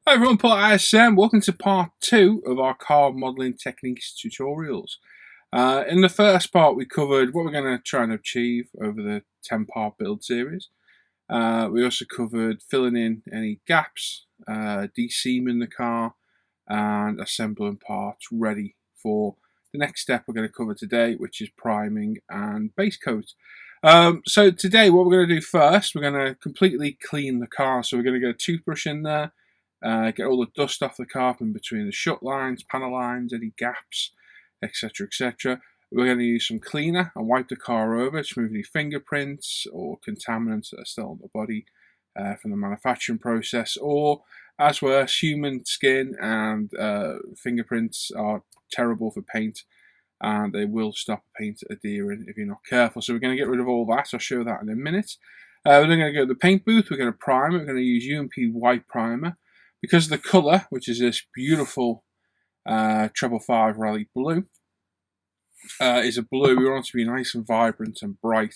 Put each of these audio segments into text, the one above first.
Hi everyone, Paul ISM. Welcome to part 2 of our car modelling techniques tutorials. In the first part we covered what we're going to try and achieve over the 10-part build series. We also covered filling in any gaps, de-seaming the car and assembling parts ready for the next step we're going to cover today, which is priming and base coat. So today what we're going to do first, we're going to completely clean the car. So we're going to get a toothbrush in there, get all the dust off the car in between the shut lines, panel lines, any gaps, etc, etc. We're going to use some cleaner and wipe the car over to remove any fingerprints or contaminants that are still on the body from the manufacturing process, or as worse, human skin and fingerprints are terrible for paint and they will stop paint adhering if you're not careful. So we're going to get rid of all that. I'll show that in a minute. We're then going to go to the paint booth. We're going to prime it. We're going to use UMP white primer. Because of the colour, which is this beautiful 555 Rally Blue, is a blue, we want it to be nice and vibrant and bright.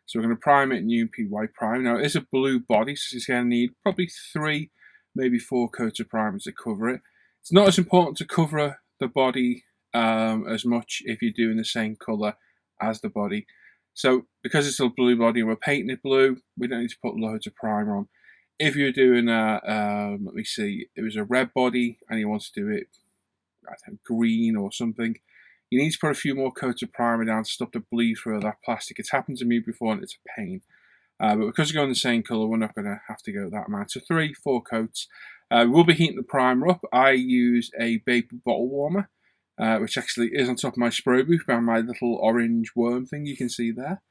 So we're going to prime it in UMP white primer. Now it is a blue body, so it's going to need probably 3, maybe 4 coats of primer to cover it. It's not as important to cover the body as much if you're doing the same colour as the body. So because it's a blue body and we're painting it blue, we don't need to put loads of primer on. If you're doing let me see, it was a red body and you want to do it, I don't know, green or something, you need to put a few more coats of primer down to stop the bleed through of that plastic. It's happened to me before and it's a pain. But because we're going the same colour, we're not going to have to go that amount. So 3, 4 coats. We'll be heating the primer up. I use a baby bottle warmer, which actually is on top of my spray booth by my little orange worm thing you can see there.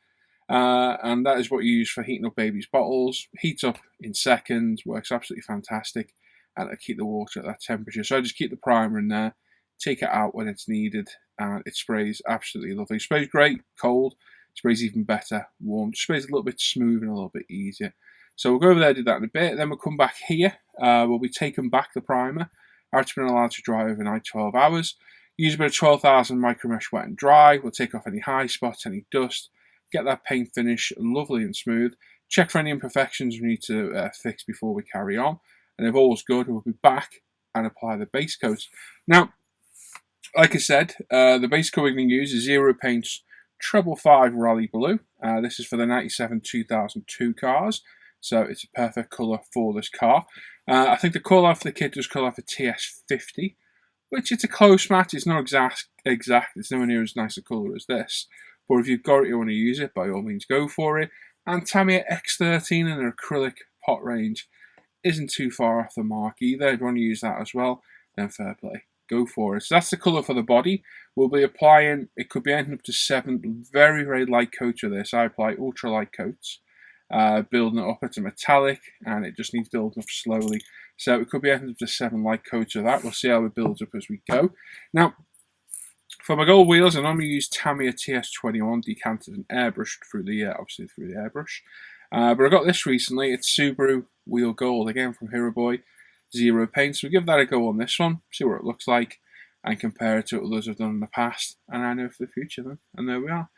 And that is what you use for heating up baby's bottles. Heats up in seconds, works absolutely fantastic, and it'll keep the water at that temperature. So I just keep the primer in there, take it out when it's needed, and it sprays absolutely lovely. It sprays great cold, it sprays even better warm, it sprays a little bit smooth and a little bit easier. So we'll go over there, do that in a bit, then we'll come back here. We'll be taking back the primer after it's been allowed to dry overnight 12 hours. Use a bit of 12,000 micro mesh wet and dry. We'll take off any high spots, any dust, get that paint finish lovely and smooth. Check for any imperfections we need to fix before we carry on. And if all's good, we'll be back and apply the base coat. Now, like I said, the base coat we're going to use is Zero Paint's 555 Rally Blue. This is for the 97-2002 cars, so it's a perfect colour for this car. I think the call-out for the kit does call out for TS50, which it's a close match. It's not exact. It's nowhere near as nice a colour as this. But if you've got it, you want to use it, by all means go for it. And Tamiya X13 in their acrylic pot range isn't too far off the mark either. If you want to use that as well, then fair play. Go for it. So that's the colour for the body. We'll be applying, it could be anything up to 7 very, very light coats of this. I apply ultra light coats, building it up. It's a metallic and it just needs building up slowly. So it could be anything up to 7 light coats of that. We'll see how it builds up as we go. Now, for my gold wheels, I normally use Tamiya TS21 decanted and airbrushed through the, obviously through the airbrush. But I got this recently. It's Subaru Wheel Gold, again from Hero Boy, Zero Paint. So we'll give that a go on this one, see what it looks like, and compare it to what others have done in the past. And I know for the future then. And there we are.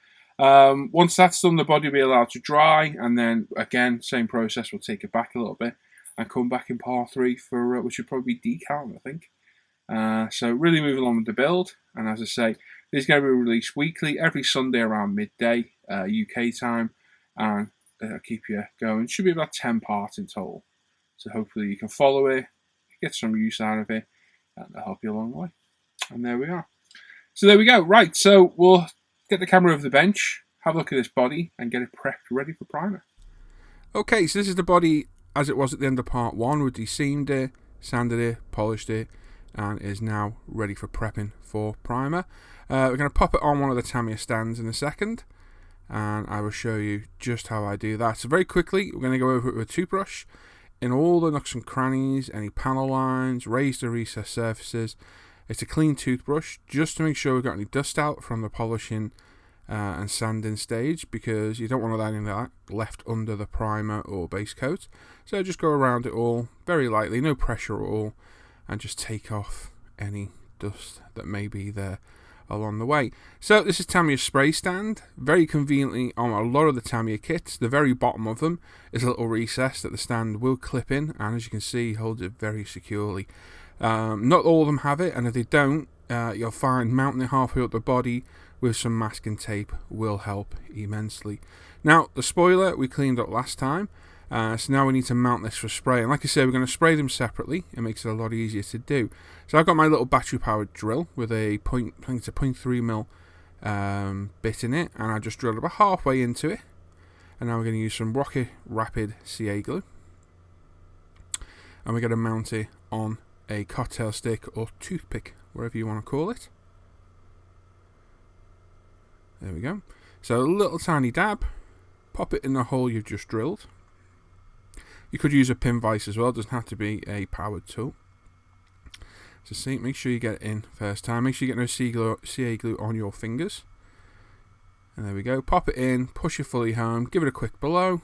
Once that's done, the body will be allowed to dry, and then again, same process. We'll take it back a little bit and come back in part 3 for which would probably be decal, I think. So really moving along with the build, and as I say, this is going to be released weekly, every Sunday around midday UK time, and keep you going. It should be about 10 parts in total, so hopefully you can follow it, get some use out of it, and it'll help you along the way. And there we are. So there we go. Right, so we'll get the camera over the bench, have a look at this body, and get it prepped ready for primer. Okay, so this is the body as it was at the end of part 1. We de-seamed it, sanded it, polished it, and is now ready for prepping for primer. We're going to pop it on one of the Tamiya stands in a second, and I will show you just how I do that. So very quickly, we're going to go over it with a toothbrush in all the nooks and crannies, any panel lines, raised or recessed surfaces. It's a clean toothbrush just to make sure we've got any dust out from the polishing and sanding stage, because you don't want any of that left under the primer or base coat. So just go around it all very lightly, no pressure at all, and just take off any dust that may be there along the way. So this is Tamiya's spray stand. Very conveniently on a lot of the Tamiya kits, the very bottom of them is a little recess that the stand will clip in, and as you can see, holds it very securely. Not all of them have it, and if they don't, you'll find mounting it halfway up the body with some masking tape will help immensely. Now, the spoiler we cleaned up last time, so now we need to mount this for spray. And like I said, we're going to spray them separately. It makes it a lot easier to do. So I've got my little battery-powered drill with a 0.3mm bit in it, and I just drilled about halfway into it. And now we're going to use some Rocket Rapid CA glue, and we're going to mount it on a cocktail stick or toothpick, whatever you want to call it. There we go. So a little tiny dab, pop it in the hole you've just drilled. You could use a pin vise as well, it doesn't have to be a powered tool. So see, make sure you get it in first time. Make sure you get no CA glue on your fingers. And there we go. Pop it in, push it fully home, give it a quick blow,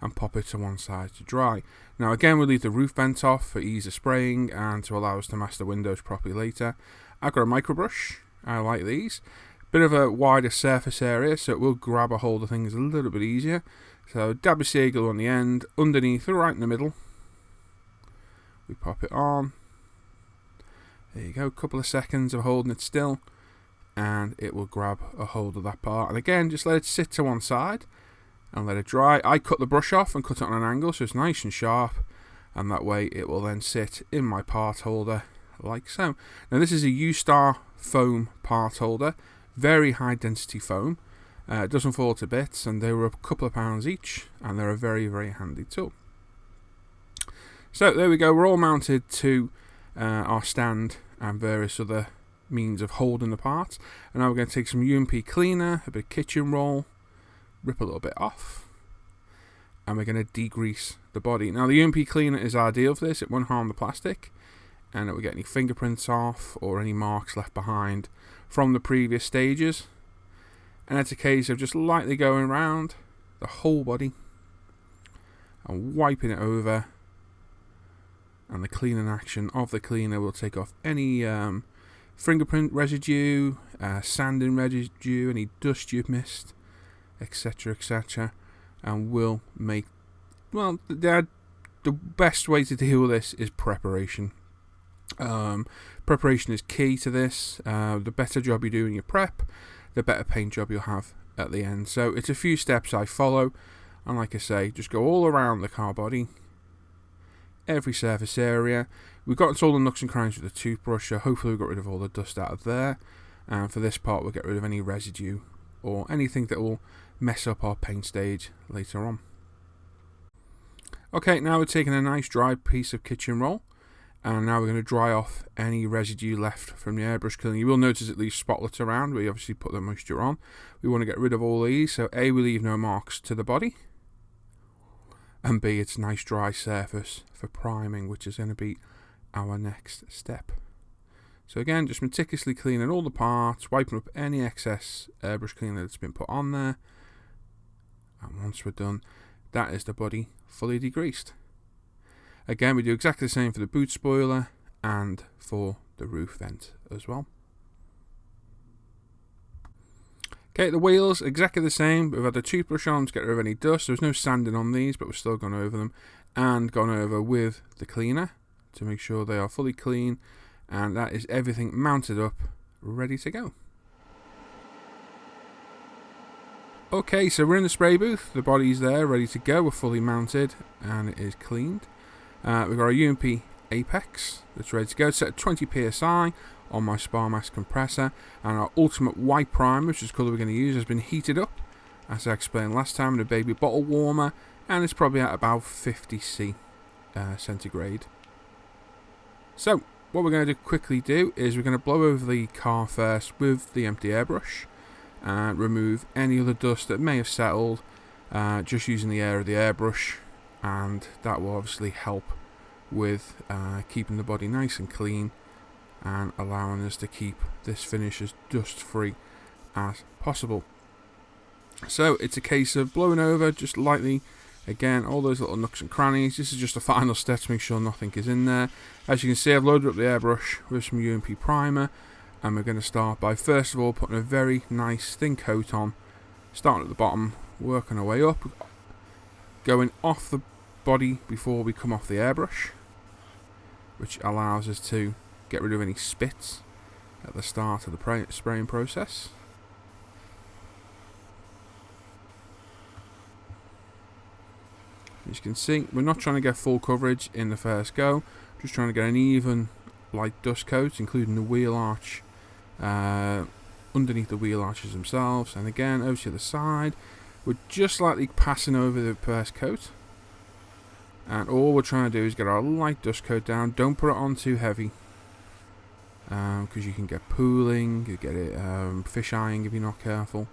and pop it to one side to dry. Now again, we'll leave the roof vent off for ease of spraying and to allow us to mask the windows properly later. I've got a micro brush. I like these. Bit of a wider surface area, so it will grab a hold of things a little bit easier. So dab a CA glue on the end, underneath, right in the middle. We pop it on. There you go, couple of seconds of holding it still, and it will grab a hold of that part. And again, just let it sit to one side and let it dry. I cut the brush off and cut it on an angle so it's nice and sharp, and that way it will then sit in my part holder like so. Now this is a U-Star foam part holder. Very high density foam. It doesn't fall to bits, and they were a couple of pounds each, and they're a very, very handy tool. So there we go, we're all mounted to our stand and various other means of holding the parts. And now we're going to take some UMP cleaner, a bit of kitchen roll, rip a little bit off, and we're going to degrease the body. Now the UMP cleaner is ideal for this, it won't harm the plastic, and it will get any fingerprints off or any marks left behind from the previous stages. And it's a case of just lightly going around the whole body and wiping it over, and the cleaning action of the cleaner will take off any fingerprint residue, sanding residue, any dust you've missed, etc, etc, and will make, well, the best way to deal with this is preparation. Preparation is key to this. The better job you do in your prep, the better paint job you'll have at the end. So it's a few steps I follow, and like I say, just go all around the car body, every surface area. We've got into all the nooks and crannies with the toothbrush, so hopefully we've got rid of all the dust out of there. And for this part, we'll get rid of any residue or anything that will mess up our paint stage later on. Okay, now we're taking a nice dry piece of kitchen roll, and now we're going to dry off any residue left from the airbrush cleaning. You will notice it leaves spotlets around. We obviously put the moisture on. We want to get rid of all these, so A, we leave no marks to the body, and B, it's a nice dry surface for priming, which is going to be our next step. So again, just meticulously cleaning all the parts, wiping up any excess airbrush cleaner that's been put on there, and once we're done, that is the body fully degreased. Again, we do exactly the same for the boot spoiler and for the roof vent as well. Okay, the wheels, exactly the same. We've had the toothbrush on to get rid of any dust. There was no sanding on these, but we've still gone over them and gone over with the cleaner to make sure they are fully clean, and that is everything mounted up, ready to go. Okay, so we're in the spray booth. The body's there, ready to go. We're fully mounted, and it is cleaned. We've got our UMP Apex that's ready to go, set at 20 psi on my spar mask compressor, and our ultimate white primer, which is the colour we're going to use, has been heated up, as I explained last time, in a baby bottle warmer, and it's probably at about 50 centigrade. So what we're going to quickly do is we're going to blow over the car first with the empty airbrush and remove any other dust that may have settled, just using the air of the airbrush, and that will obviously help with keeping the body nice and clean and allowing us to keep this finish as dust free as possible. So it's a case of blowing over just lightly, again, all those little nooks and crannies. This is just a final step to make sure nothing is in there. As you can see, I've loaded up the airbrush with some UMP primer, And we're going to start by first of all putting a very nice thin coat on, starting at the bottom, working our way up, going off the body before we come off the airbrush, which allows us to get rid of any spits at the start of the spraying process. As you can see, we're not trying to get full coverage in the first go, just trying to get an even light dust coat, including the wheel arch, underneath the wheel arches themselves, and again over to the side. We're just slightly passing over the first coat, and all we're trying to do is get our light dust coat down. Don't put it on too heavy, because you can get pooling, you get it fish eyeing if you're not careful.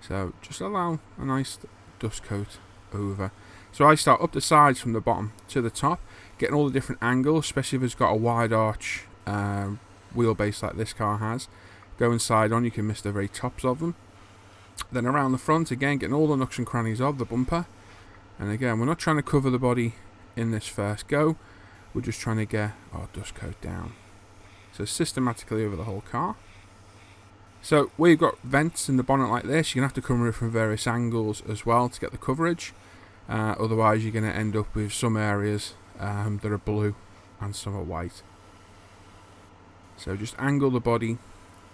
So just allow a nice dust coat over. So I start up the sides from the bottom to the top, getting all the different angles, especially if it's got a wide arch wheelbase like this car has. Going side on, you can miss the very tops of them. Then around the front, again, getting all the nooks and crannies of the bumper. And again, we're not trying to cover the body in this first go, we're just trying to get our dust coat down. So systematically over the whole car. So where you've got vents in the bonnet like this, you're going to have to come in from various angles as well to get the coverage. Otherwise you're going to end up with some areas that are blue and some are white. So just angle the body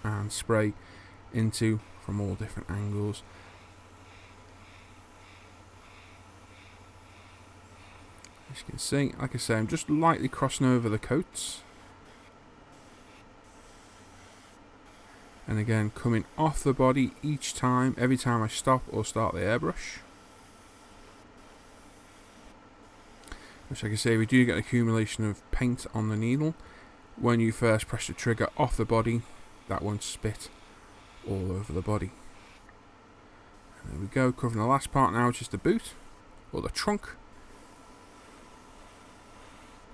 and spray into from all different angles. As you can see, like I say, I'm just lightly crossing over the coats. And again, coming off the body each time, every time I stop or start the airbrush. Which, like I say, we do get accumulation of paint on the needle. When you first press the trigger off the body, that won't spit all over the body. And there we go, covering the last part now, which is the boot, or the trunk.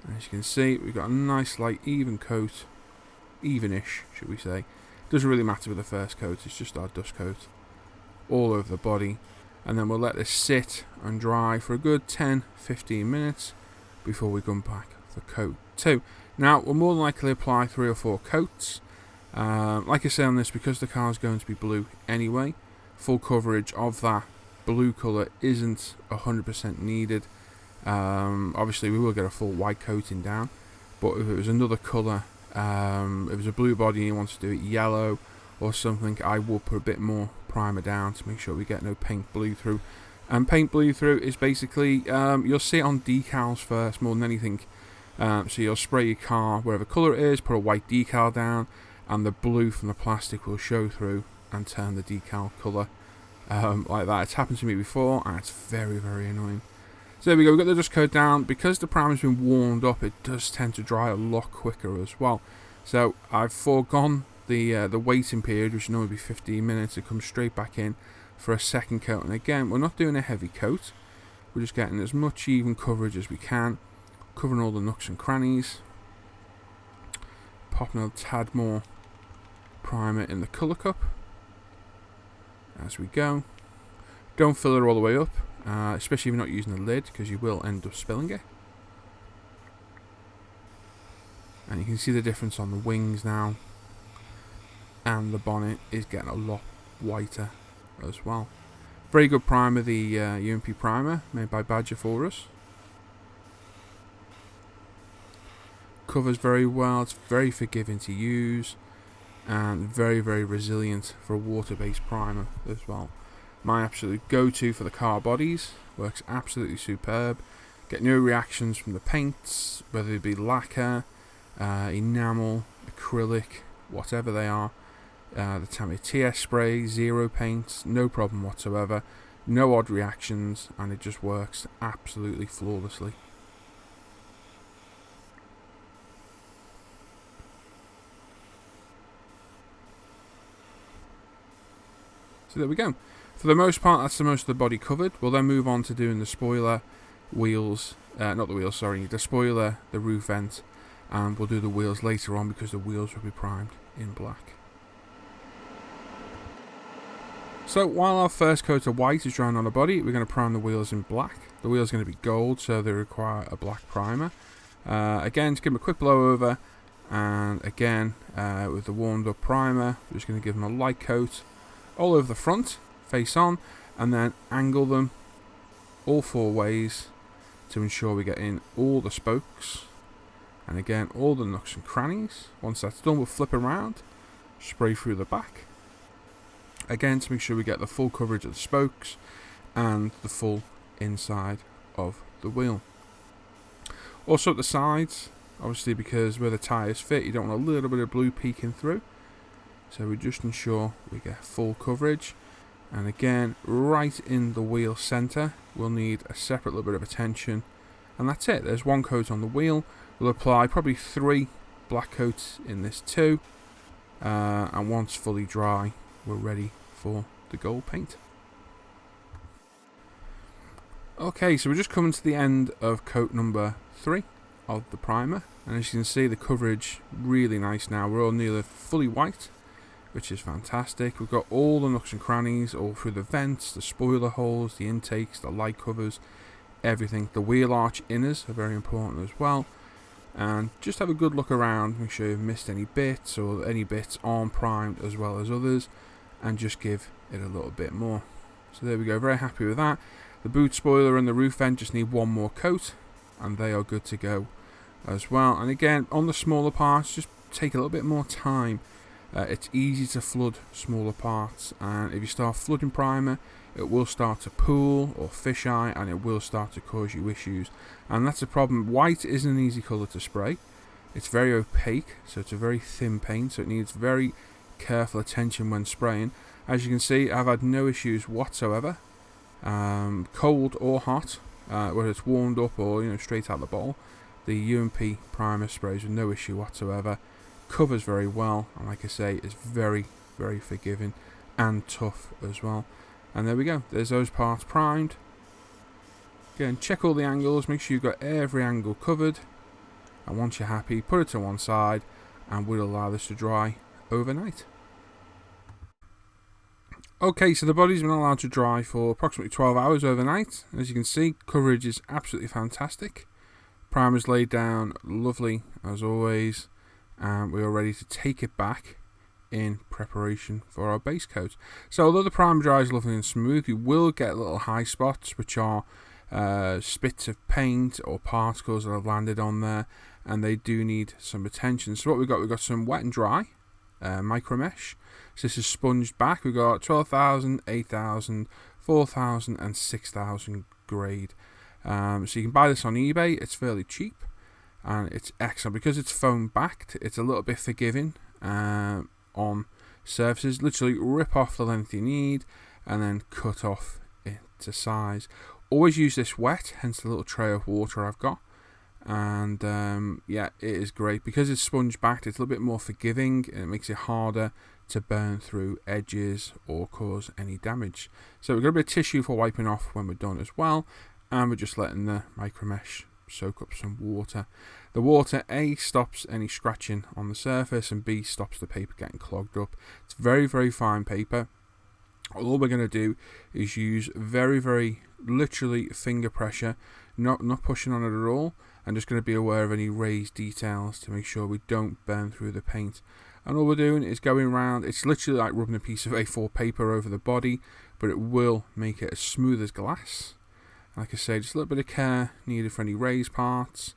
And as you can see, we've got a nice light even coat, evenish should we say. Doesn't really matter with the first coat, it's just our dust coat all over the body. And then we'll let this sit and dry for a good 10-15 minutes before we come back for coat 2. Now we'll more than likely apply 3 or 4 coats. Like I say on this, because the car is going to be blue anyway, full coverage of that blue colour isn't 100% needed. Obviously we will get a full white coating down, but if it was another colour, if it was a blue body and you want to do it yellow or something, I will put a bit more primer down to make sure we get no paint bleed through. And paint bleed through is basically, you'll see it on decals first more than anything. So you'll spray your car wherever colour it is, put a white decal down, and the blue from the plastic will show through and turn the decal colour like that. It's happened to me before and it's very, very annoying. So there we go, we've got the dust coat down. Because the primer's been warmed up, it does tend to dry a lot quicker as well. So I've foregone the waiting period, which should normally be 15 minutes, to come straight back in for a second coat. And again, we're not doing a heavy coat, we're just getting as much even coverage as we can, covering all the nooks and crannies, popping a tad more primer in the colour cup as we go. Don't fill it all the way up, especially if you're not using the lid, because you will end up spilling it. And you can see the difference on the wings now, and the bonnet is getting a lot whiter as well. Very good primer, the UMP primer made by Badger for us. Covers very well, it's very forgiving to use, and very, very resilient for a water-based primer as well. My absolute go-to for the car bodies, works absolutely superb. Get no reactions from the paints, whether it be lacquer, enamel, acrylic, whatever they are. The Tamiya TS spray, zero paints, no problem whatsoever, no odd reactions, and it just works absolutely flawlessly. So there we go. For the most part, that's the most of the body covered. We'll then move on to doing the spoiler, wheels, not the wheels, sorry, the spoiler, the roof vent, and we'll do the wheels later on because the wheels will be primed in black. So while our first coat of white is drying on the body, we're going to prime the wheels in black. The wheels are going to be gold, so they require a black primer. Again, to give them a quick blow over, And again, with the warmed up primer, we're just going to give them a light coat all over the front, face on, and then angle them all 4 ways to ensure we get in all the spokes, and again all the nooks and crannies. Once that's done, we'll flip around, spray through the back, again to make sure we get the full coverage of the spokes and the full inside of the wheel. Also at the sides, obviously because where the tyres fit, you don't want a little bit of blue peeking through, so we just ensure we get full coverage. And again, right in the wheel centre, we'll need a separate little bit of attention, and that's it. There's 1 coat on the wheel. We'll apply probably 3 black coats in this too, and once fully dry, we're ready for the gold paint. Okay, so we're just coming to the end of coat number 3 of the primer, and as you can see, the coverage really nice now. We're all nearly fully white, which is fantastic. We've got all the nooks and crannies all through the vents, the spoiler holes, the intakes, the light covers, everything. The wheel arch inners are very important as well. And just have a good look around, make sure you've missed any bits or any bits aren't primed as well as others, and just give it a little bit more. So there we go, very happy with that. The boot spoiler and the roof vent just need 1 more coat, and they are good to go as well. And again, on the smaller parts, just take a little bit more time. It's easy to flood smaller parts, and if you start flooding primer, it will start to pool or fisheye, and it will start to cause you issues. And that's a problem. White isn't an easy colour to spray. It's very opaque, so it's a very thin paint, so it needs very careful attention when spraying. As you can see, I've had no issues whatsoever, cold or hot, whether it's warmed up or straight out the bottle. The UMP primer sprays with no issue whatsoever. Covers very well, and like I say, it's very, very forgiving and tough as well. And there we go, there's those parts primed. Again, check all the angles, make sure you've got every angle covered, and once you're happy, put it to one side, and we'll allow this to dry overnight. Okay, so the body's been allowed to dry for approximately 12 hours overnight. As you can see, coverage is absolutely fantastic. Primer's laid down lovely as always, and we are ready to take it back in preparation for our base coat. So although the primer dries lovely and smooth, you will get little high spots, which are spits of paint or particles that have landed on there, and they do need some attention. So what we've got some wet and dry micro mesh. So this is sponged back. We've got 12,000, 8,000, 4,000 and 6,000 grade. So you can buy this on eBay. It's fairly cheap, and it's excellent because it's foam backed. It's a little bit forgiving on surfaces. Literally rip off the length you need and then cut off it to size. Always use this wet, hence the little tray of water I've got. And yeah, it is great because it's sponge backed. It's a little bit more forgiving, and it makes it harder to burn through edges or cause any damage. So we've got a bit of tissue for wiping off when we're done as well, and we're just letting the micro mesh soak up some water. The water A stops any scratching on the surface, and B stops the paper getting clogged up. It's very, very fine paper. All we're going to do is use very, very literally finger pressure, not pushing on it at all, and just going to be aware of any raised details to make sure we don't burn through the paint. And all we're doing is going around. It's literally like rubbing a piece of A4 paper over the body, but it will make it as smooth as glass. Like I say, just a little bit of care needed for any raised parts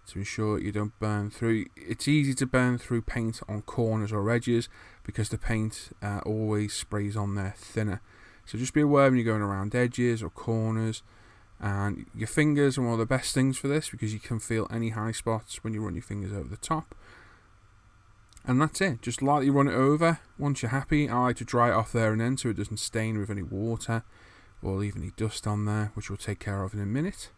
to ensure you don't burn through. It's easy to burn through paint on corners or edges because the paint always sprays on there thinner. So just be aware when you're going around edges or corners. And your fingers are one of the best things for this because you can feel any high spots when you run your fingers over the top. And that's it, just lightly run it over. Once you're happy, I like to dry it off there and then so it doesn't stain with any water or leave any dust on there, which we'll take care of in a minute.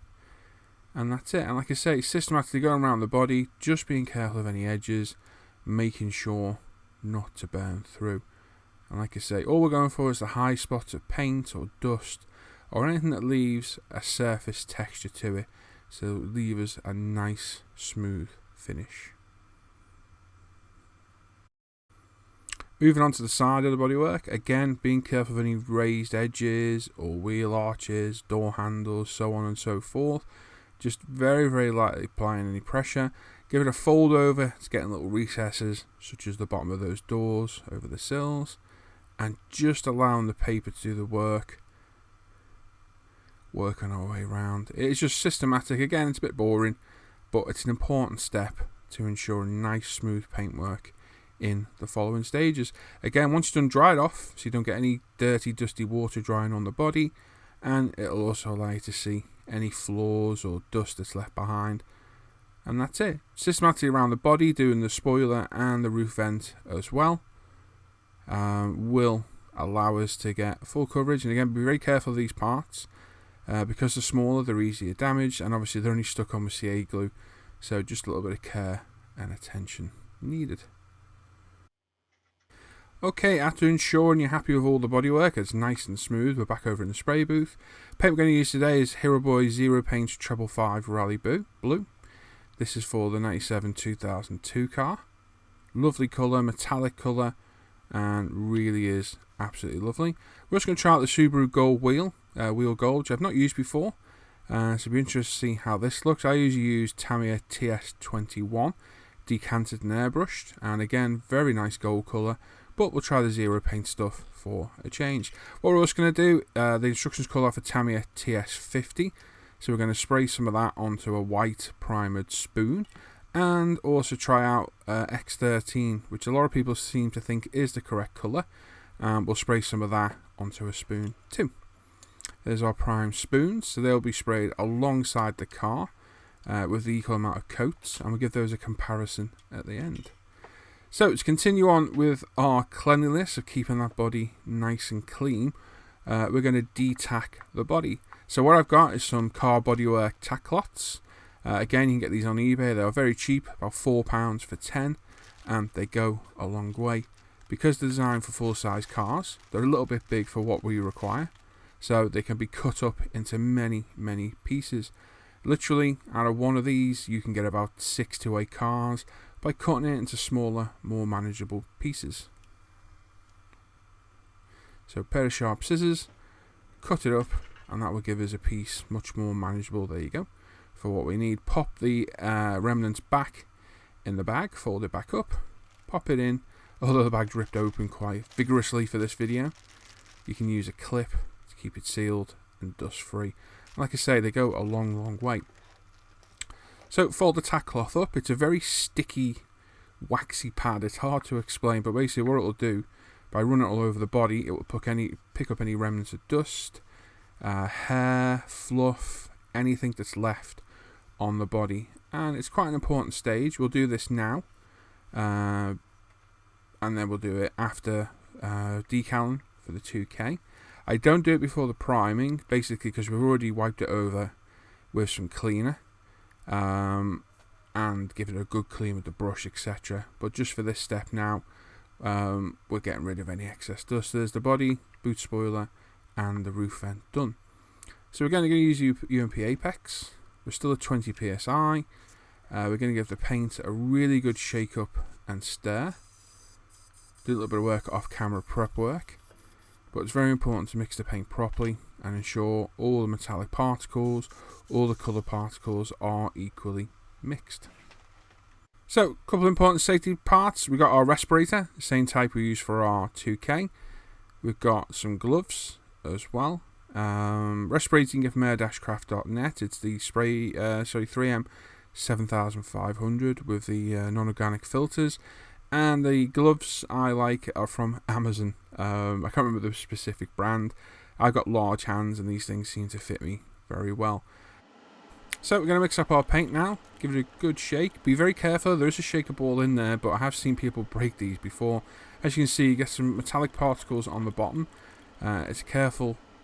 And that's it. And like I say, systematically going around the body, just being careful of any edges, making sure not to burn through. And like I say, all we're going for is the high spots of paint or dust or anything that leaves a surface texture to it, so leave us a nice smooth finish. Moving on to the side of the bodywork, again being careful of any raised edges or wheel arches, door handles, so on and so forth. Just very, very lightly applying any pressure. Give it a fold over. It's getting little recesses, such as the bottom of those doors over the sills, and just allowing the paper to do the work. Working our way around. It's just systematic. Again, it's a bit boring, but it's an important step to ensure nice smooth paintwork in the following stages. Again, once you're done, dry it off so you don't get any dirty, dusty water drying on the body, and it'll also allow you to see any flaws or dust that's left behind. And that's it. Systematically around the body, doing the spoiler and the roof vent as well, will allow us to get full coverage. And again, be very careful of these parts, because they're smaller, they're easier damaged, and obviously they're only stuck on with CA glue, so just a little bit of care and attention needed. Okay, after ensuring you're happy with all the bodywork, it's nice and smooth, we're back over in the spray booth. Paint we're going to use today is Hero Boy Zero Paint 555 Rally Blue. This is for the 97-2002 car. Lovely colour, metallic colour, and really is absolutely lovely. We're just going to try out the Subaru Gold wheel gold, which I've not used before. So it'll be interesting to see how this looks. I usually use Tamiya TS21, decanted and airbrushed, and again, very nice gold colour. But we'll try the Zero Paint stuff for a change. What we're also going to do, the instructions call out for Tamiya TS50. So we're going to spray some of that onto a white primered spoon. And also try out X13, which a lot of people seem to think is the correct colour. We'll spray some of that onto a spoon too. There's our prime spoons. So they'll be sprayed alongside the car with the equal amount of coats. And we'll give those a comparison at the end. So to continue on with our cleanliness of keeping that body nice and clean, we're going to de-tack the body. So what I've got is some car bodywork tack cloths. Again, you can get these on eBay. They are very cheap, about £4 for 10, and they go a long way. Because they're designed for full-size cars, they're a little bit big for what we require, so they can be cut up into many, many pieces. Literally, out of one of these, you can get about 6 to 8 cars by cutting it into smaller, more manageable pieces. So a pair of sharp scissors, cut it up, and that will give us a piece much more manageable. There you go. For what we need, pop the remnants back in the bag, fold it back up, pop it in. Although the bag's ripped open quite vigorously for this video, you can use a clip to keep it sealed and dust free. Like I say, they go a long, long way. So fold the tack cloth up. It's a very sticky, waxy pad. It's hard to explain, but basically what it will do, by running it all over the body, it will pick up any remnants of dust, hair, fluff, anything that's left on the body. And it's quite an important stage. We'll do this now, and then we'll do it after decaling for the 2K. I don't do it before the priming, basically because we've already wiped it over with some cleaner, and give it a good clean with the brush, etc. But just for this step now, we're getting rid of any excess dust. There's the body, boot spoiler, and the roof vent done. So we're going to use UMP Apex. We're still at 20 psi. We're going to give the paint a really good shake up and stir. Do a little bit of work off camera prep work, but it's very important to mix the paint properly and ensure all the metallic particles, all the colour particles are equally mixed. So, a couple of important safety parts. We've got our respirator, the same type we use for our 2K. We've got some gloves as well. Respirator you can get from air-craft.net. It's the 3M 7500 with the non-organic filters. And the gloves I like are from Amazon. I can't remember the specific brand. I've got large hands and these things seem to fit me very well. So we're going to mix up our paint now. Give it a good shake. Be very careful. There is a shaker ball in there, but I have seen people break these before. As you can see, you get some metallic particles on the bottom. It's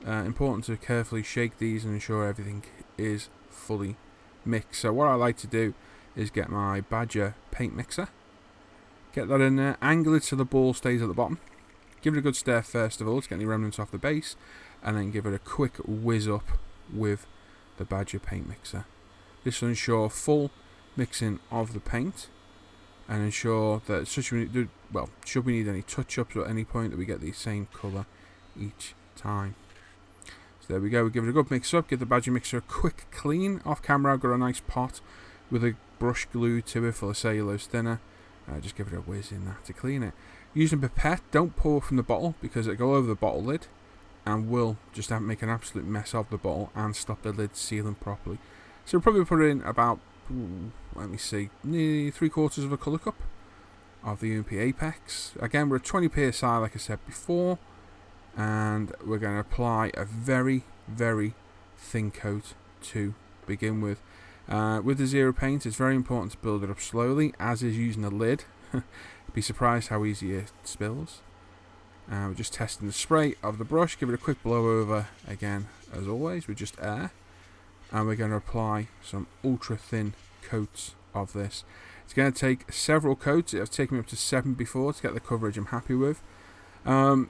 important to carefully shake these and ensure everything is fully mixed. So what I like to do is get my Badger paint mixer. Get that in there, angle it so the ball stays at the bottom. Give it a good stir first of all to get any remnants off the base, and then give it a quick whiz up with the Badger paint mixer. This will ensure full mixing of the paint and ensure that should we need any touch-ups at any point, that we get the same colour each time. So there we go, we give it a good mix up, give the Badger mixer a quick clean. Off camera I've got a nice pot with a brush glue to it for the cellulose thinner. Just give it a whiz in that to clean it. Using a pipette, don't pour from the bottle because it'll go over the bottle lid and will just make an absolute mess of the bottle and stop the lid sealing properly. So we'll probably put in about, let me see, nearly 3/4 of a colour cup of the UMP Apex. Again, we're at 20 psi like I said before, and we're going to apply a very, very thin coat to begin with. With the zero paint, it's very important to build it up slowly, as is using a lid. Be surprised how easy it spills. We're just testing the spray of the brush. Give it a quick blow over again, as always, with just air. And we're going to apply some ultra thin coats of this. It's going to take several coats. It's taken me up to 7 before to get the coverage I'm happy with. A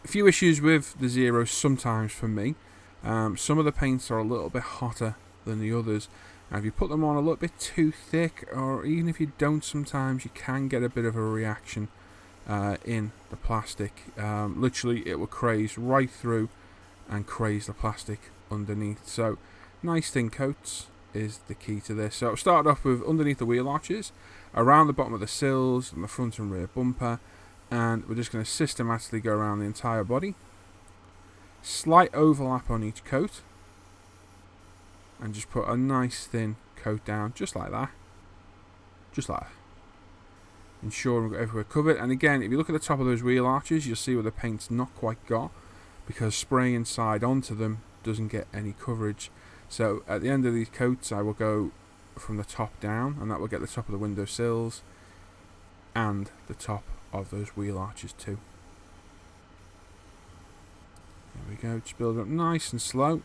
few issues with the Zero sometimes for me. Some of the paints are a little bit hotter than the others. And if you put them on a little bit too thick, or even if you don't, sometimes you can get a bit of a reaction in the plastic. Literally, it will craze right through and craze the plastic underneath. So, nice thin coats is the key to this. So, I'll start off with underneath the wheel arches, around the bottom of the sills, and the front and rear bumper. And we're just going to systematically go around the entire body. Slight overlap on each coat. And just put a nice thin coat down, just like that. Just like that. Ensure we've got everywhere covered. And again, if you look at the top of those wheel arches, you'll see where the paint's not quite got, because spraying inside onto them doesn't get any coverage. So at the end of these coats, I will go from the top down, and that will get the top of the window sills and the top of those wheel arches too. There we go. Just build it up nice and slow.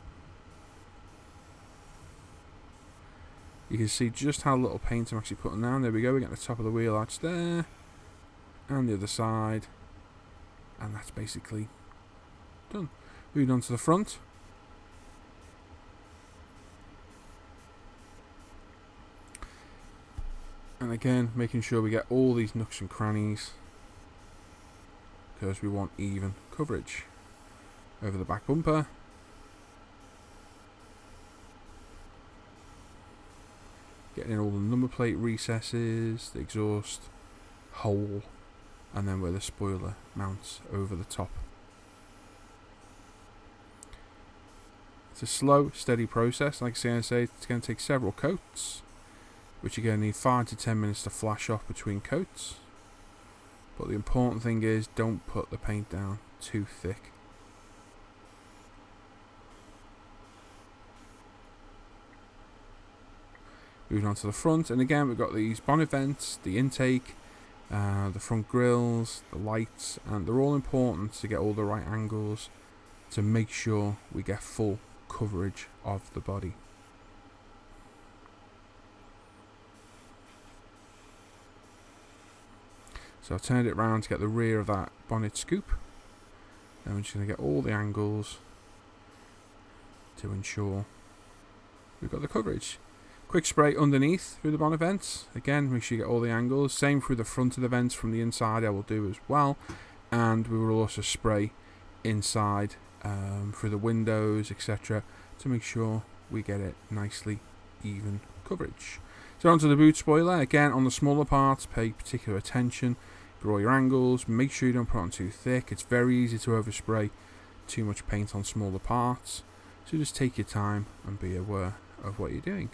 You can see just how little paint I'm actually putting down. There we go, we get the top of the wheel arch there, and the other side, and that's basically done. Moving on to the front. And again, making sure we get all these nooks and crannies, because we want even coverage. Over the back bumper. Getting in all the number plate recesses, the exhaust hole, and then where the spoiler mounts over the top. It's a slow, steady process. Like I say, it's going to take several coats, which you're going to need 5 to 10 minutes to flash off between coats. But the important thing is, don't put the paint down too thick. Moving on to the front, and again we've got these bonnet vents, the intake, the front grills, the lights, and they're all important to get all the right angles to make sure we get full coverage of the body. So I've turned it around to get the rear of that bonnet scoop. Then we're just going to get all the angles to ensure we've got the coverage. Quick spray underneath through the bonnet vents. Again, make sure you get all the angles. Same through the front of the vents from the inside I will do as well. And we will also spray inside through the windows, etc. to make sure we get it nicely even coverage. So onto the boot spoiler. Again, on the smaller parts, pay particular attention. Draw your angles. Make sure you don't put on too thick. It's very easy to overspray too much paint on smaller parts. So just take your time and be aware of what you're doing.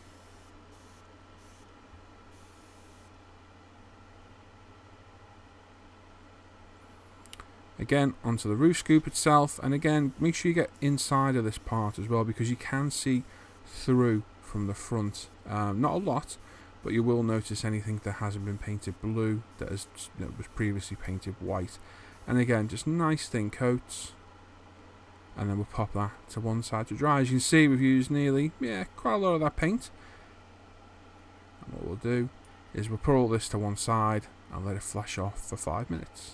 Again, onto the roof scoop itself, and again, make sure you get inside of this part as well, because you can see through from the front. Not a lot, but you will notice anything that hasn't been painted blue that was previously painted white. And again, just nice thin coats, and then we'll pop that to one side to dry. As you can see, we've used nearly, quite a lot of that paint. And what we'll do is we'll put all this to one side and let it flash off for 5 minutes.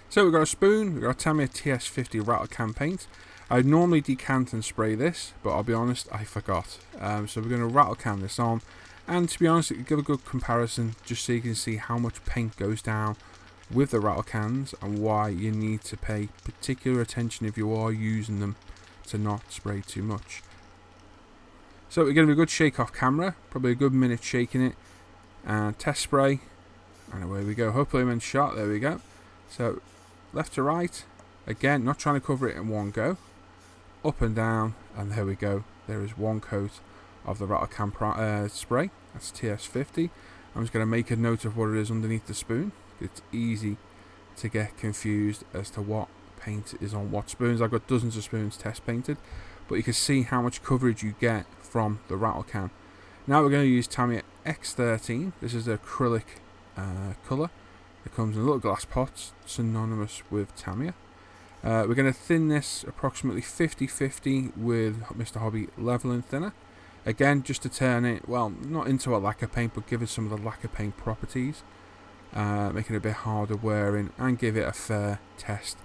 So we've got a spoon, we've got a Tamiya TS50 rattle can paint. I'd normally decant and spray this, but I'll be honest, I forgot. So we're going to rattle can this on, and to be honest, it will give a good comparison just so you can see how much paint goes down with the rattle cans and why you need to pay particular attention if you are using them to not spray too much. So we're going to be a good shake off camera, probably a good minute shaking it, and test spray, and away we go. Hopefully I'm in shot. There we go. So left to right, again, not trying to cover it in one go, up and down, and there we go. There is one coat of the rattle can spray. That's TS50. I'm just going to make a note of what it is underneath the spoon. It's easy to get confused as to what paint is on what spoons. I've got dozens of spoons test painted, but you can see how much coverage you get from the rattle can. Now we're going to use Tamiya X13. This is the acrylic colour. It comes in little glass pots, synonymous with Tamiya. We're going to thin this approximately 50-50 with Mr. Hobby leveling thinner. Again, just to turn it, well, not into a lacquer paint, but give it some of the lacquer paint properties, making it a bit harder wearing, and give it a fair test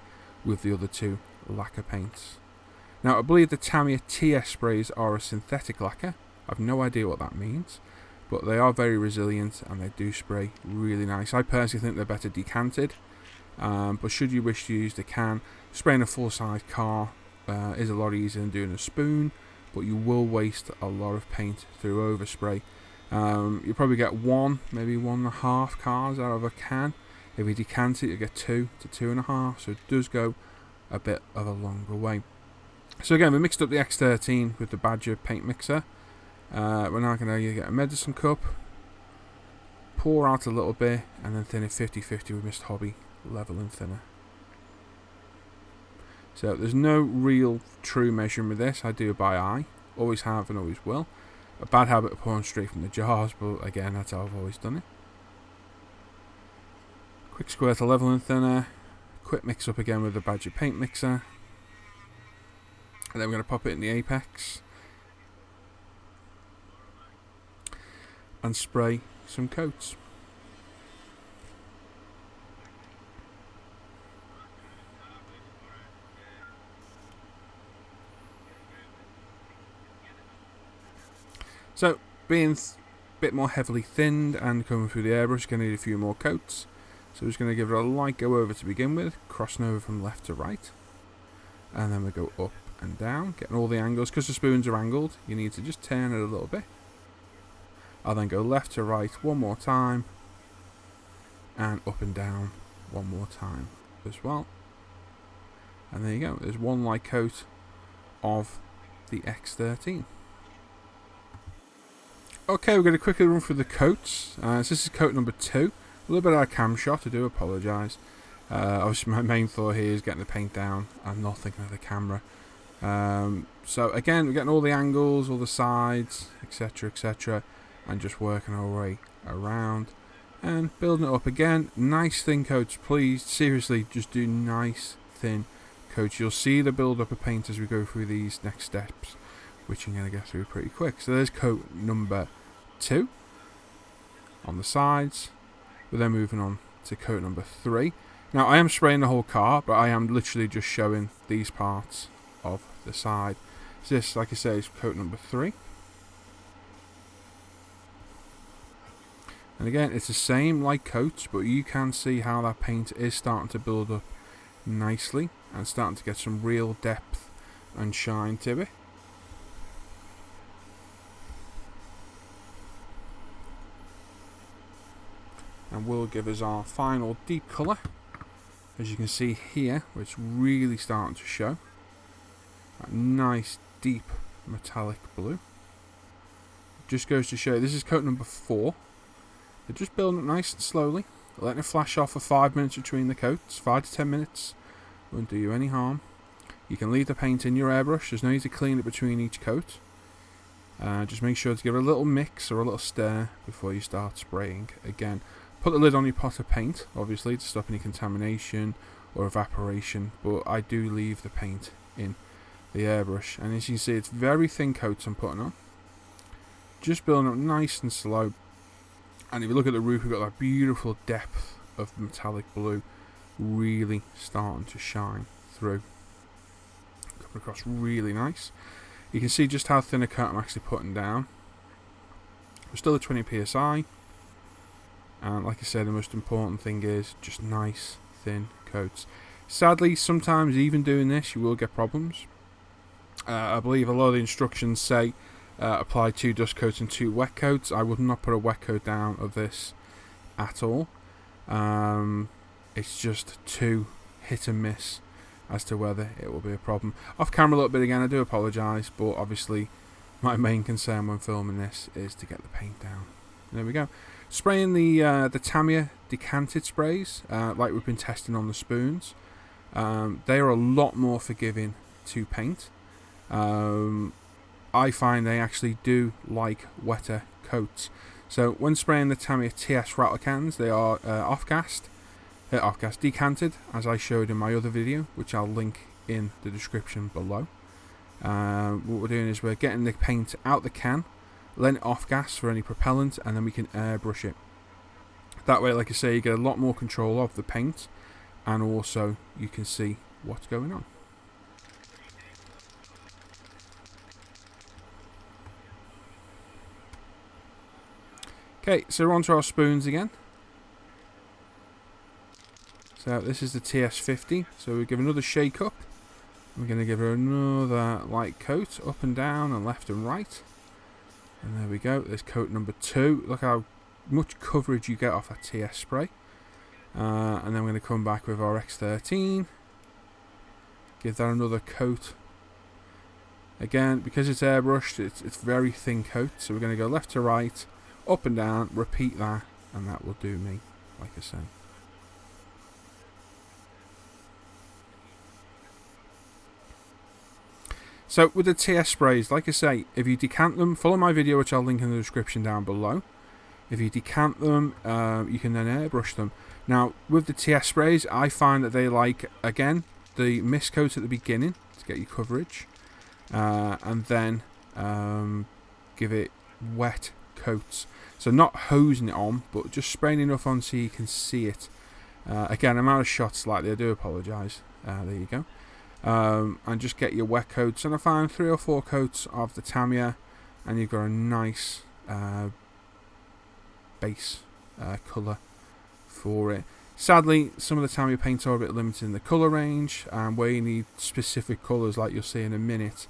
with the other two lacquer paints. Now, I believe the Tamiya TS sprays are a synthetic lacquer. I've no idea what that means, but they are very resilient and they do spray really nice. I personally think they're better decanted, but should you wish to use the can, spraying a full-size car is a lot easier than doing a spoon, but you will waste a lot of paint through overspray. You'll probably get one, maybe 1.5 cars out of a can. If you decant it, you get 2 to 2.5, so it does go a bit of a longer way. So again, we mixed up the X13 with the Badger paint mixer. We're now going to get a medicine cup, pour out a little bit, and then thin it 50-50 with Mr. Hobby leveling thinner. So there's no real true measuring with this. I do it by eye, always have and always will. A bad habit of pouring straight from the jars, but again, that's how I've always done it. Quick squirt of leveling thinner, quick mix up again with the Badger paint mixer, and then we're going to pop it in the apex and spray some coats. So, being a bit more heavily thinned and coming through the airbrush, going to need a few more coats. So we're just going to give it a light go over to begin with, crossing over from left to right. And then we go up and down, getting all the angles. Because the spoons are angled, you need to just turn it a little bit. I'll then go left to right one more time, and up and down one more time as well. And there you go, there's one light coat of the X13. Okay, we're going to quickly run through the coats. So this is coat number 2. A little bit out of cam shot, I do apologise. Obviously my main thought here is getting the paint down and not thinking of the camera. So again, we're getting all the angles, all the sides, etc, and just working our way around and building it up again. Nice thin coats, please. Seriously, just do nice thin coats. You'll see the build up of paint as we go through these next steps, which I'm going to get through pretty quick. So there's coat number 2 on the sides. We're then moving on to coat number 3. Now I am spraying the whole car, but I am literally just showing these parts of the side. So this, like I say, is coat number 3. And again, it's the same light coats, but you can see how that paint is starting to build up nicely and starting to get some real depth and shine to it. And will give us our final deep colour, as you can see here, where it's really starting to show that nice deep metallic blue. Just goes to show this is coat number 4. They're just building it nice and slowly, letting it flash off for 5 minutes between the coats. 5 to 10 minutes won't do you any harm. You can leave the paint in your airbrush, there's no need to clean it between each coat. Just make sure to give it a little mix or a little stir before you start spraying again. Put the lid on your pot of paint, obviously, to stop any contamination or evaporation, but I do leave the paint in the airbrush. And as you can see, it's very thin coats I'm putting on. Just building up nice and slow. And if you look at the roof, we've got that beautiful depth of metallic blue really starting to shine through. Coming across really nice. You can see just how thin a coat I'm actually putting down. We're still at 20 psi. And like I said, the most important thing is just nice thin coats. Sadly, sometimes even doing this, you will get problems. I believe a lot of the instructions say apply 2 dust coats and 2 wet coats. I would not put a wet coat down of this at all. It's just too hit and miss as to whether it will be a problem. Off camera a little bit again, I do apologise, but obviously my main concern when filming this is to get the paint down. There we go. Spraying the Tamiya decanted sprays, like we've been testing on the spoons. They are a lot more forgiving to paint. I find they actually do like wetter coats. So when spraying the Tamiya TS rattle cans, they are off-gas decanted, as I showed in my other video, which I'll link in the description below. What we're doing is we're getting the paint out the can, letting it off gas for any propellant, and then we can airbrush it. That way, like I say, you get a lot more control of the paint, and also you can see what's going on. Okay, so we're on to our spoons again. So this is the TS50, so we give another shake up. We're going to give her another light coat up and down and left and right. And there we go, there's coat number 2. Look how much coverage you get off that TS spray. And then we're going to come back with our X13. Give that another coat. Again, because it's airbrushed, it's very thin coat. So we're going to go left to right, up and down, repeat that, and that will do me, like I said. So with the TS sprays, like I say, if you decant them, follow my video which I'll link in the description down below. If you decant them, you can then airbrush them. Now with the TS sprays, I find that they like, again, the mist coat at the beginning to get your coverage, and then give it wet coats. So not hosing it on, but just spraying enough on so you can see it. Again, I'm out of shot slightly, I do apologise. There you go. And just get your wet coats, and I found 3 or 4 coats of the Tamiya, and you've got a nice base colour for it. Sadly, some of the Tamiya paints are a bit limited in the colour range, where you need specific colours like you'll see in a minute.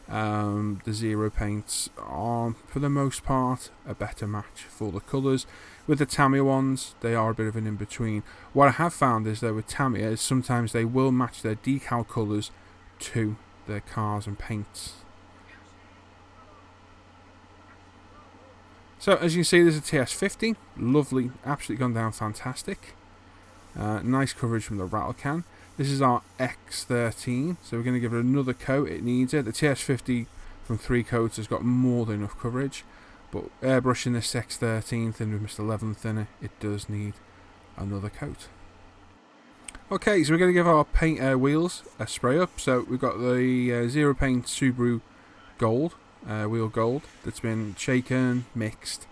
The Zero paints are, for the most part, a better match for the colours. With the Tamiya ones, they are a bit of an in-between. What I have found is that with Tamiya, is sometimes they will match their decal colours to their cars and paints. So as you can see, there's a TS50, lovely, absolutely gone down fantastic. Nice coverage from the rattle can. This is our X13, so we're going to give it another coat, it needs it. The TS50 from 3 coats has got more than enough coverage, but airbrushing this X13 thin with Mr. Level Thinner, it does need another coat. Okay, so we're going to give our paint wheels a spray up. So we've got the Zero Paint Subaru Gold, wheel gold, that's been shaken, mixed,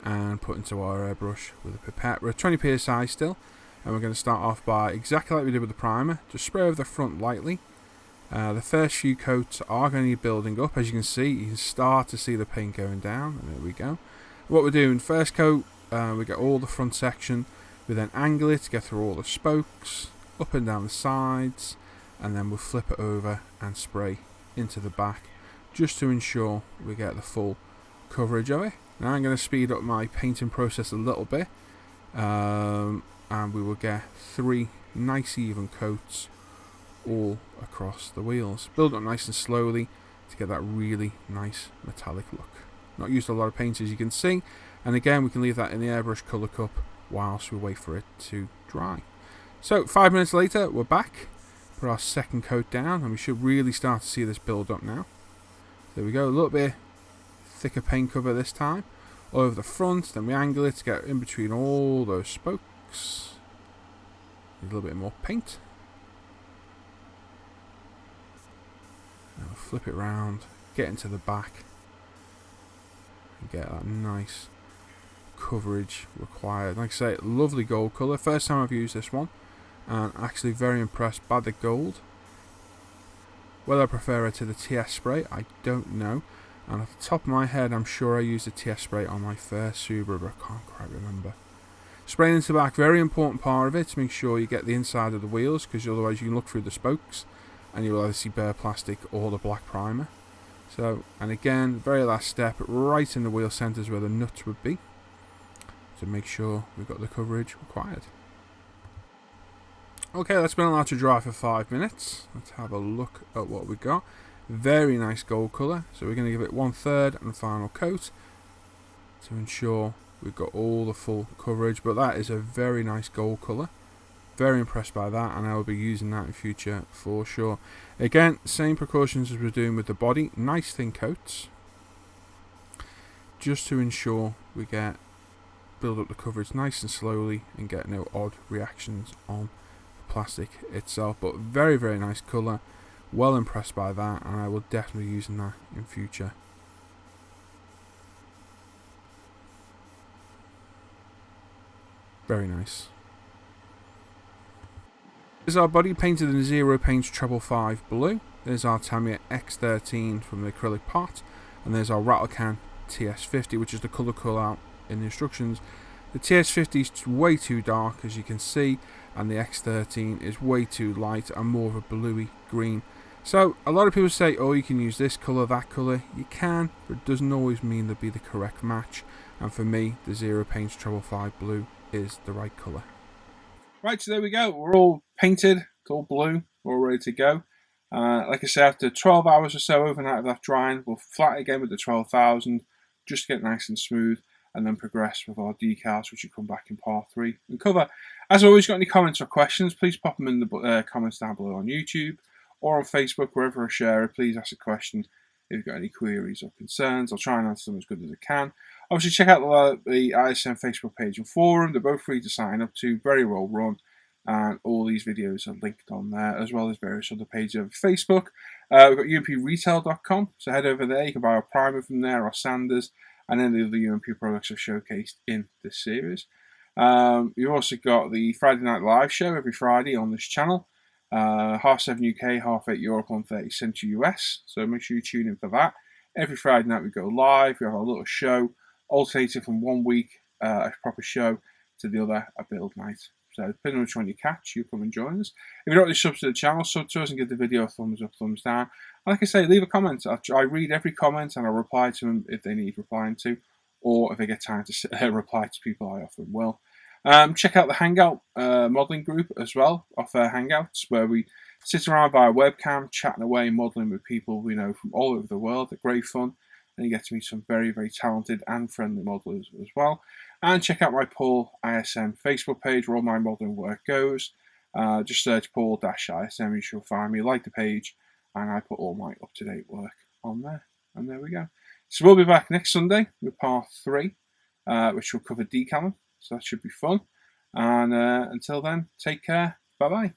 and put into our airbrush with a pipette. We're at 20 psi still. And we're going to start off by, exactly like we did with the primer, just spray over the front lightly. The first few coats are going to be building up. As you can see, you can start to see the paint going down. And there we go. What we're doing, first coat, we get all the front section. We then angle it to get through all the spokes, up and down the sides. And then we'll flip it over and spray into the back, just to ensure we get the full coverage of it. Now I'm going to speed up my painting process a little bit. And we will get 3 nice even coats all across the wheels. Build up nice and slowly to get that really nice metallic look. Not used a lot of paint, as you can see, and again we can leave that in the airbrush colour cup whilst we wait for it to dry. So 5 minutes later we're back, put our second coat down, and we should really start to see this build up now. There we go, a little bit thicker paint cover this time, all over the front, then we angle it to get in between all those spokes. Need a little bit more paint. Now we'll flip it round, get into the back, and get that nice coverage required. Like I say, lovely gold colour. First time I've used this one, and actually very impressed by the gold. Whether I prefer it to the TS spray, I don't know. And off the top of my head, I'm sure I used the TS spray on my first Subaru, but I can't quite remember. Spraying into the back, very important part of it, to make sure you get the inside of the wheels, because otherwise you can look through the spokes and you will either see bare plastic or the black primer. So, and again, very last step, right in the wheel centres where the nuts would be, to make sure we've got the coverage required. Okay, that's been allowed to dry for 5 minutes. Let's have a look at what we got. Very nice gold colour, so we're going to give it 1/3 and final coat to ensure we've got all the full coverage. But that is a very nice gold colour. Very impressed by that, and I will be using that in future for sure. Again, same precautions as we're doing with the body. Nice thin coats, just to ensure we build up the coverage nice and slowly and get no odd reactions on the plastic itself. But very, very nice colour. Well impressed by that, and I will definitely be using that in future. Very nice. There's our body painted in Zero Paints 555 blue. There's our Tamiya X13 from the acrylic pot, and there's our Rattlecan TS50, which is the colour call out in the instructions. The TS50 is way too dark, as you can see, and the X13 is way too light and more of a bluey green. So a lot of people say, oh, you can use this colour, that colour. You can, but it doesn't always mean they'll be the correct match. And for me, the Zero Paints 555 blue is the right colour. Right, so there we go. We're all painted, it's all blue, we're all ready to go. Like I said, after 12 hours or so overnight of that drying, we'll flat it again with the 12,000, just to get nice and smooth, and then progress with our decals, which will come back in part 3 and cover. As always, got any comments or questions, please pop them in the comments down below on YouTube or on Facebook, wherever I share it. Please ask a question if you've got any queries or concerns. I'll try and answer them as good as I can. Obviously, check out the ISM Facebook page and forum. They're both free to sign up to, very well run, and all these videos are linked on there, as well as various other pages over Facebook. We've got umpretail.com, so head over there. You can buy a primer from there, or sanders, and any of the UMP products are showcased in this series. You've also got the Friday Night Live show every Friday on this channel. 7:30 UK, 8:30 Europe, 1:30 Central US. So make sure you tune in for that. Every Friday night we go live. We have a little show, alternating from 1 week a proper show to the other a build night. So depending on which one you catch, you come and join us. If you're not already subscribed to the channel, sub to us and give the video a thumbs up, thumbs down. And like I say, leave a comment. I read every comment and I'll reply to them if they need replying to, or if I get time to reply to people, I often will. Check out the Hangout modelling group as well, Off Air Hangouts, where we sit around via webcam, chatting away, modelling with people we know from all over the world. They're great fun, and you get to meet some very, very talented and friendly modellers as well. And check out my Paul ISM Facebook page, where all my modelling work goes. Just search Paul-ISM, you shall find me. Like the page, and I put all my up-to-date work on there. And there we go. So we'll be back next Sunday with part 3, which will cover decaling. So that should be fun. And until then, take care. Bye-bye.